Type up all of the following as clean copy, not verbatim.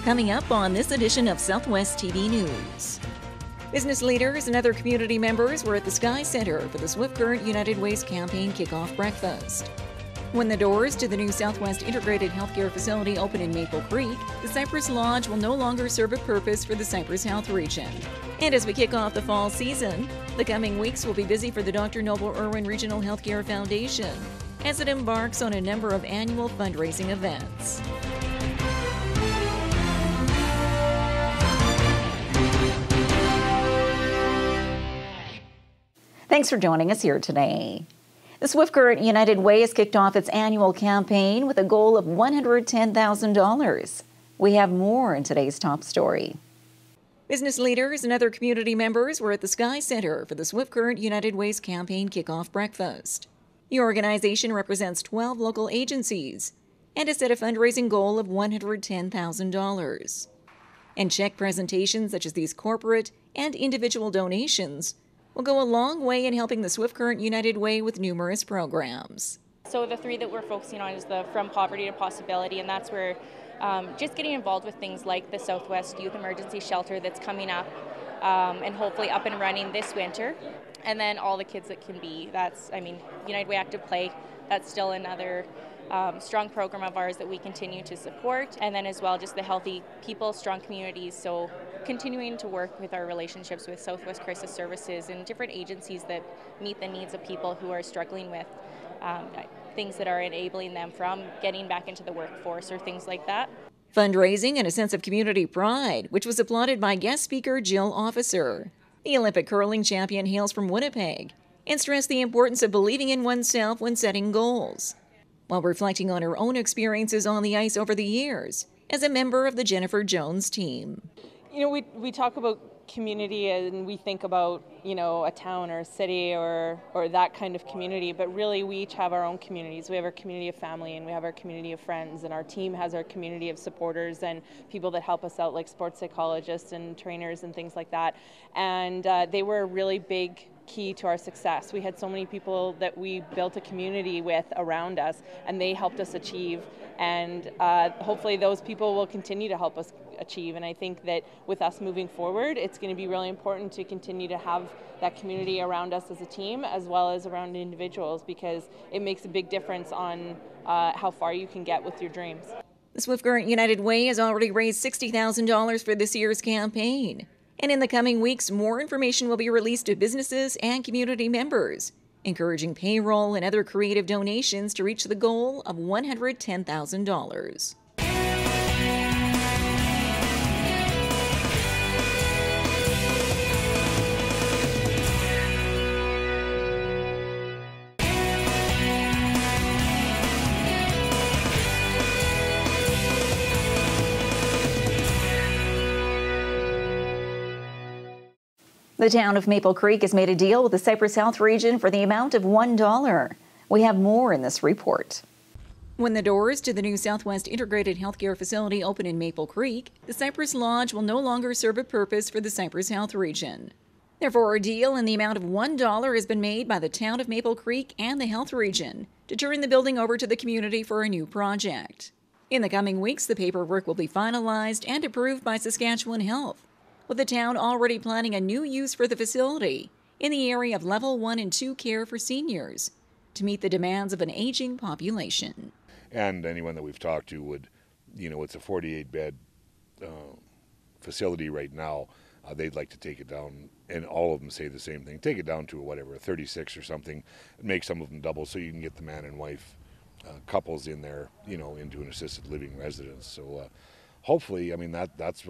Coming up on this edition of Southwest TV News. Business leaders and other community members were at the Sky Center for the Swift Current United Way's campaign kickoff breakfast. When the doors to the new Southwest Integrated Healthcare Facility open in Maple Creek, the Cypress Lodge will no longer serve a purpose for the Cypress Health Region. And as we kick off the fall season, the coming weeks will be busy for the Dr. Noble Irwin Regional Healthcare Foundation as it embarks on a number of annual fundraising events. Thanks for joining us here today. The Swift Current United Way has kicked off its annual campaign with a goal of $110,000. We have more in today's top story. Business leaders and other community members were at the Sky Center for the Swift Current United Way's campaign kickoff breakfast. The organization represents 12 local agencies and has set a fundraising goal of $110,000. And check presentations such as these corporate and individual donations will go a long way in helping the Swift Current United Way with numerous programs. So the three that we're focusing on is the From Poverty to Possibility, and that's where just getting involved with things like the Southwest Youth Emergency Shelter that's coming up and hopefully up and running this winter. And then all the kids that can be, United Way Active Play, that's still another strong program of ours that we continue to support. And then as well, just the Healthy People, Strong Communities. So continuing to work with our relationships with Southwest Crisis Services and different agencies that meet the needs of people who are struggling with things that are enabling them from getting back into the workforce or things like that. Fundraising and a sense of community pride, which was applauded by guest speaker Jill Officer. The Olympic curling champion hails from Winnipeg and stressed the importance of believing in oneself when setting goals, while reflecting on her own experiences on the ice over the years as a member of the Jennifer Jones team. You know, we talk about community and we think about, a town or a city or that kind of community, but really we each have our own communities. We have our community of family and we have our community of friends, and our team has our community of supporters and people that help us out, like sports psychologists and trainers and things like that. And they were a really big key to our success. We had so many people that we built a community with around us, and they helped us achieve, and hopefully those people will continue to help us achieve. And I think that with us moving forward, it's going to be really important to continue to have that community around us as a team as well as around individuals, because it makes a big difference on how far you can get with your dreams. The Swift Current United Way has already raised $60,000 for this year's campaign. And in the coming weeks, more information will be released to businesses and community members, encouraging payroll and other creative donations to reach the goal of $110,000. The town of Maple Creek has made a deal with the Cypress Health Region for the amount of $1. We have more in this report. When the doors to the new Southwest Integrated Healthcare Facility open in Maple Creek, the Cypress Lodge will no longer serve a purpose for the Cypress Health Region. Therefore, a deal in the amount of $1 has been made by the town of Maple Creek and the Health Region to turn the building over to the community for a new project. In the coming weeks, the paperwork will be finalized and approved by Saskatchewan Health, with the town already planning a new use for the facility in the area of Level 1 and 2 care for seniors to meet the demands of an aging population. And anyone that we've talked to would, it's a 48-bed facility right now. They'd like to take it down, and all of them say the same thing. Take it down to a 36 or something, and make some of them double so you can get the man and wife couples in there, into an assisted living residence. So hopefully, that's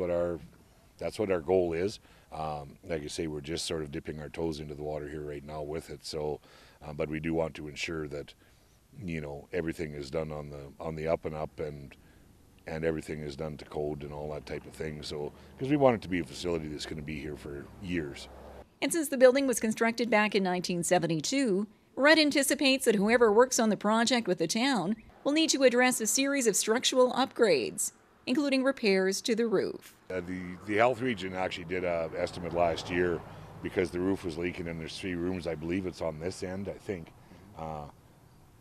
what our goal is. Like I say, we're just sort of dipping our toes into the water here right now with it. So, but we do want to ensure that, everything is done on the up and up, and everything is done to code and all that type of thing. So, because we want it to be a facility that's going to be here for years. And since the building was constructed back in 1972, Red anticipates that whoever works on the project with the town will need to address a series of structural upgrades, including repairs to the roof. The health region actually did an estimate last year because the roof was leaking, and there's 3 rooms. I believe it's on this end, I think.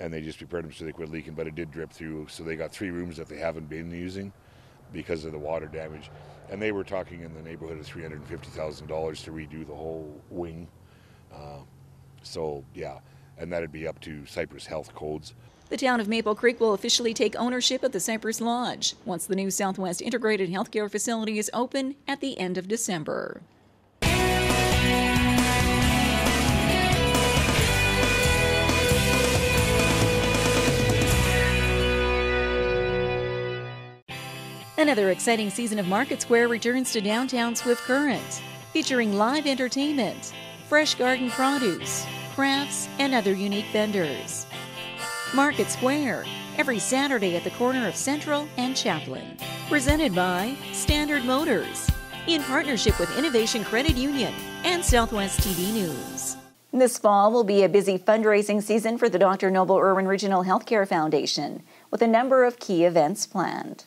And they just repaired them so they quit leaking, but it did drip through. So they got 3 rooms that they haven't been using. because of the water damage. And they were talking in the neighborhood of $350,000 to redo the whole wing. So yeah, and that'd be up to Cypress Health codes. The town of Maple Creek will officially take ownership of the Cypress Lodge once the new Southwest Integrated Healthcare Facility is open at the end of December. Another exciting season of Market Square returns to downtown Swift Current, featuring live entertainment, fresh garden produce, crafts, and other unique vendors. Market Square, every Saturday at the corner of Central and Chaplin. Presented by Standard Motors, in partnership with Innovation Credit Union and Southwest TV News. This fall will be a busy fundraising season for the Dr. Noble Irwin Regional Healthcare Foundation, with a number of key events planned.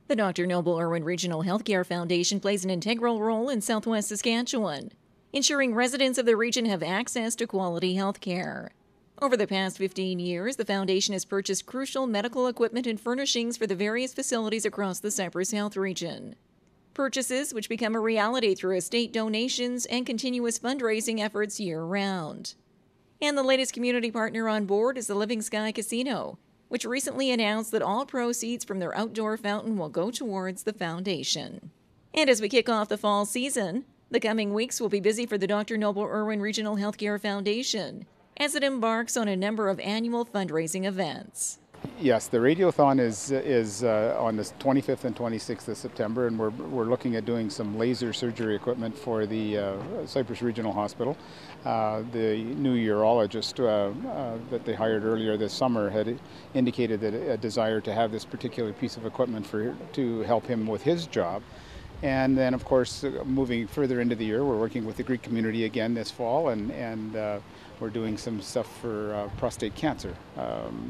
The Dr. Noble Irwin Regional Healthcare Foundation plays an integral role in Southwest Saskatchewan, ensuring residents of the region have access to quality health care. Over the past 15 years, the foundation has purchased crucial medical equipment and furnishings for the various facilities across the Cypress Health Region. Purchases which become a reality through estate donations and continuous fundraising efforts year-round. And the latest community partner on board is the Living Sky Casino, which recently announced that all proceeds from their outdoor fountain will go towards the foundation. And as we kick off the fall season, the coming weeks will be busy for the Dr. Noble Irwin Regional Healthcare Foundation as it embarks on a number of annual fundraising events. Yes, the radiothon is on the 25th and 26th of September, and we're looking at doing some laser surgery equipment for the Cypress Regional Hospital. The new urologist that they hired earlier this summer had indicated that a desire to have this particular piece of equipment to help him with his job. And then, of course, moving further into the year, we're working with the Greek community again this fall, and we're doing some stuff for prostate cancer,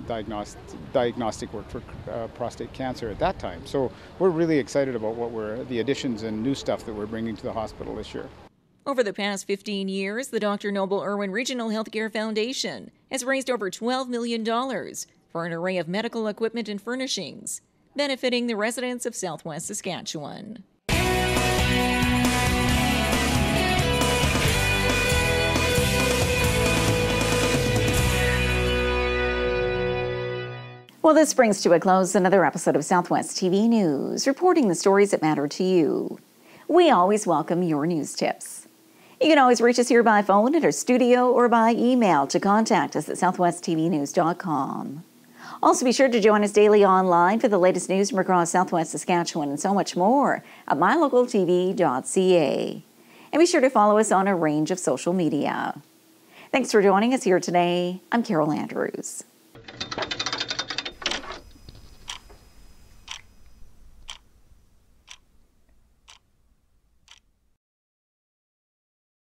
diagnostic work for prostate cancer at that time. So we're really excited about the additions and new stuff that we're bringing to the hospital this year. Over the past 15 years, the Dr. Noble Irwin Regional Healthcare Foundation has raised over $12 million for an array of medical equipment and furnishings, benefiting the residents of Southwest Saskatchewan. Well, this brings to a close another episode of Southwest TV News, reporting the stories that matter to you. We always welcome your news tips. You can always reach us here by phone at our studio or by email to contact us at southwesttvnews.com. Also, be sure to join us daily online for the latest news from across Southwest Saskatchewan and so much more at MyLocalTV.ca. And be sure to follow us on a range of social media. Thanks for joining us here today. I'm Carol Andrews.